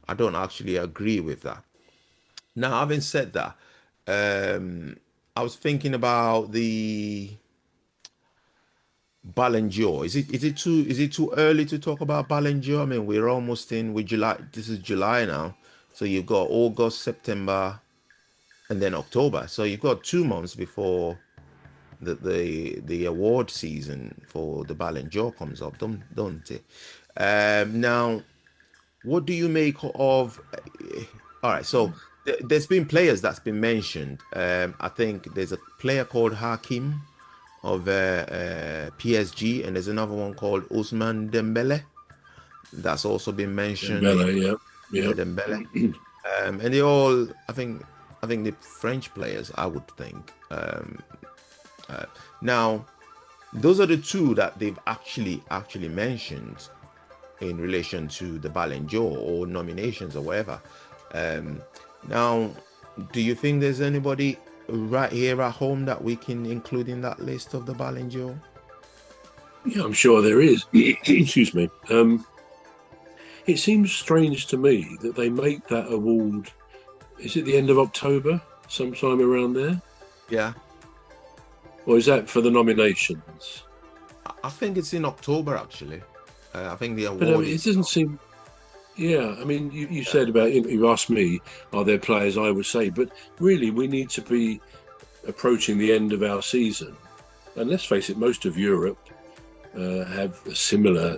I don't actually agree with that. Now, having said that, I was thinking about the Ballon d'Or. Is it too early to talk about Ballon d'Or? I mean, we're almost in with July. This is July now, so you've got August, September, and then October. So you've got 2 months before the award season for the Ballon d'Or comes up, don't it? Now, what do you make of? All right, so there's been players that's been mentioned. I think there's a player called Hakim of PSG, and there's another one called Ousmane Dembélé that's also been mentioned. Bella, yeah, Yeah, yeah. Dembélé, and they all, I think the French players, I would think. Now, those are the two that they've actually mentioned in relation to the Ballon d'Or or nominations or whatever. Um, Now, do you think there's anybody right here at home that we can include in that list of the Ballon d'Or? Yeah, I'm sure there is. Excuse me. It seems strange to me that they make that award. Is it the end of October, sometime around there, Yeah, or is that for the nominations? I think it's in October actually. I think the But I award mean, it doesn't itself. seem. Yeah, I mean, you Yeah, said about you asked me, are there players I would say, but really we need to be approaching the end of our season, and let's face it, most of Europe have similar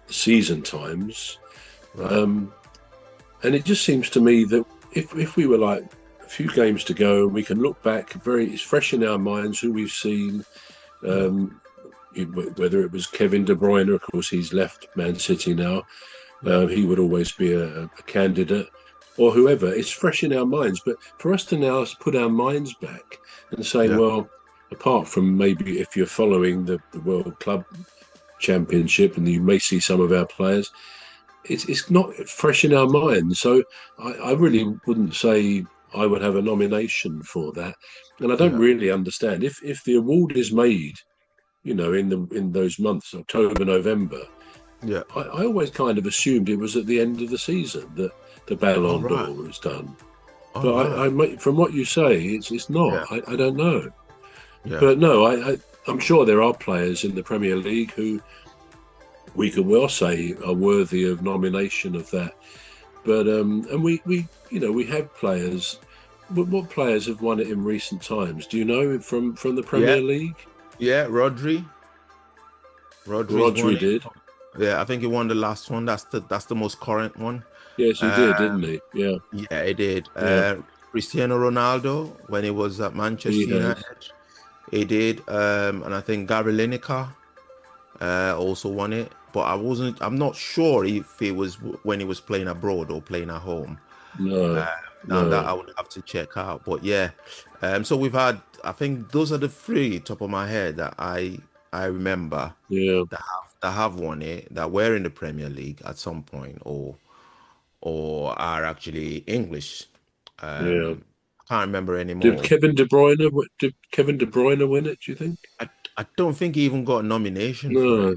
season times. right. Um, And it just seems to me that if we were like a few games to go, we can look back it's fresh in our minds who we've seen. Yeah, Um, Whether it was Kevin De Bruyne, of course, he's left Man City now. yeah, He would always be a candidate, or whoever. It's fresh in our minds. But for us to now put our minds back and say, yeah, well, apart from maybe if you're following the World Club Championship and you may see some of our players, it's not fresh in our minds. So I really wouldn't say I would have a nomination for that. And I don't yeah, really understand if the award is made, in those months, October, November. yeah. I always kind of assumed it was at the end of the season that the All Ballon right, d'Or was done. all But right. from what you say, it's not. Yeah, I don't know. yeah, But no, I'm sure there are players in the Premier League who we could well say are worthy of nomination of that. But and we have players. What players have won it in recent times? Do you know from the yeah, Premier League? yeah. Rodri's won Rodri it. did. Yeah, I think he won the last one. That's the most current one. Yes, he did, didn't Um, he? Yeah, yeah, he did. yeah. Cristiano Ronaldo when he was at He Manchester has. United, he did. And I think Gary Lineker also won it. But I'm not sure if it was when he was playing abroad or playing at home. No, Now that no. I would have to check out. But yeah, so we've had. I think those are the three top of my head that I remember Yeah, that have won it, that were in the Premier League at some point, or are actually English. yeah. I can't remember anymore. Did Kevin De Bruyne win it? Do you think? I don't think he even got a nomination for it. No,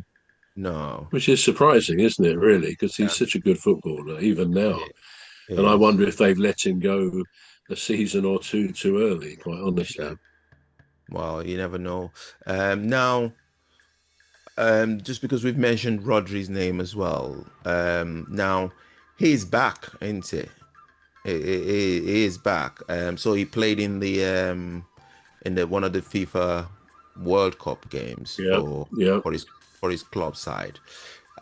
No. which is surprising, isn't it? Really, because he's Yeah, such a good footballer even now. it And I is. wonder if they've let him go a season or two too early. Quite Yeah. honestly. Well, you never know. Now, just because we've mentioned Rodri's name as well. Now he's back, isn't it? He is back. So he played in the one of the FIFA World Cup games Yeah, yeah. for his club side.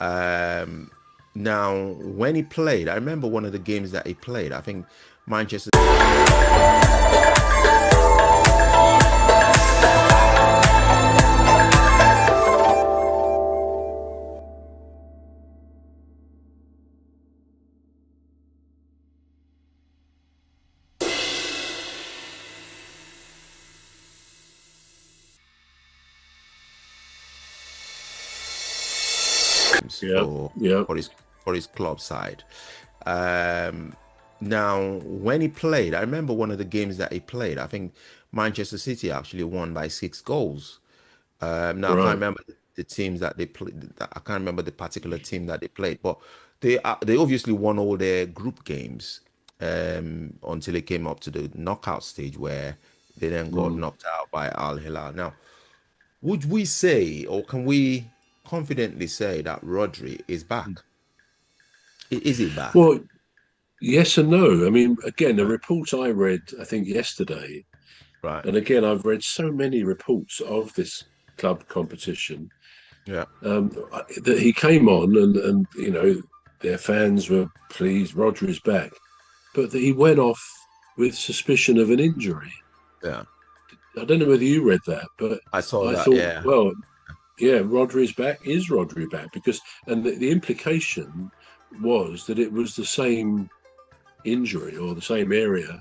Um, Now when he played, I remember one of the games that he played. I think Manchester. Yeah, for yeah, for his for his club side. Um, Now, when he played, I remember one of the games that he played. I think Manchester City actually won by 6 goals. Now I can't right. remember the teams that they played. I can't remember the particular team that they played, but They obviously won all their group games until it came up to the knockout stage where they then got Mm. knocked out by Al Hilal. Now, would we say, or can we confidently say that Rodri is back? Is he back? Well, yes and no. I mean, again, the Right. report I read, I think yesterday, Right. and again, I've read so many reports of this club competition Yeah. that he came on and their fans were pleased. Rodri's back, but that he went off with suspicion of an injury. Yeah. I don't know whether you read that, but I saw I that. thought, Yeah. well, yeah, Rodri's back. Is Rodri back? Because and the implication was that it was the same injury or the same area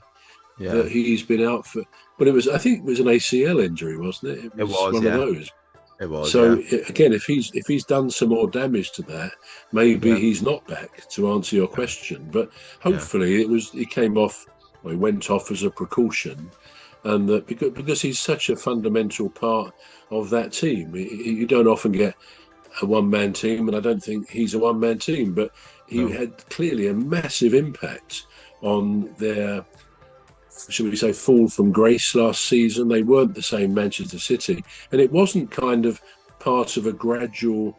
Yeah. that he's been out for. But it was, I think, it was an ACL injury, wasn't it? It It was was. one of Yeah. those. It was. So Yeah. again, if he's done some more damage to that, maybe Yeah. he's not back to answer your question. But Yeah. hopefully, he came off, or he went off as a precaution, and that because he's such a fundamental part of that team. You don't often get a one-man team, and I don't think he's a one-man team, but he No. had clearly a massive impact on their, should we say, fall from grace last season. They weren't the same Manchester City, and it wasn't kind of part of a gradual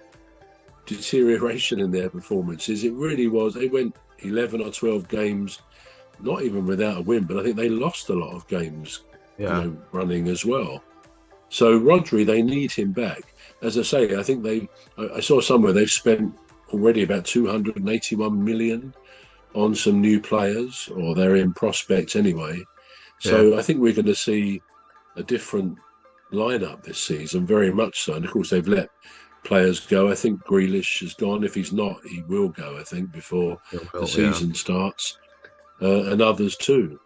deterioration in their performances. It really was. They went 11 or 12 games, not even without a win, but I think they lost a lot of games, Yeah. running as well. So Rodri, they need him back. As I say, I think I saw somewhere they've spent already about 281 million on some new players, or they're in prospects anyway. Yeah. So I think we're going to see a different lineup this season, very much so. And of course, they've let players go. I think Grealish is gone. If he's not, he will go, I think, before the Yeah. season starts, and others too.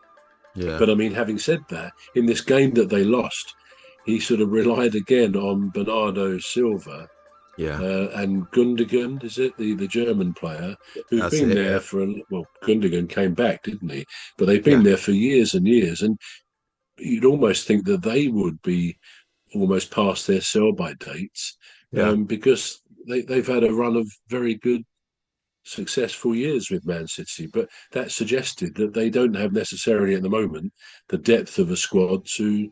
Yeah. But I mean, having said that, in this game that they lost, he sort of relied again on Bernardo Silva Yeah. and Gundogan, is it the German player who's That's been it. there Yeah. for well, Gundogan came back, didn't he? But they've been Yeah. there for years and years, and you'd almost think that they would be almost past their sell-by dates, Yeah. because they've had a run of very good, successful years with Man City. But that suggested that they don't have necessarily at the moment the depth of a squad to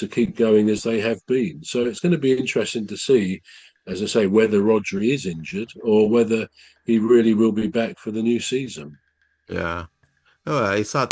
keep going as they have been. So it's going to be interesting to see, as I say, whether Rodri is injured or whether he really will be back for the new season. Yeah. Oh, it's sad.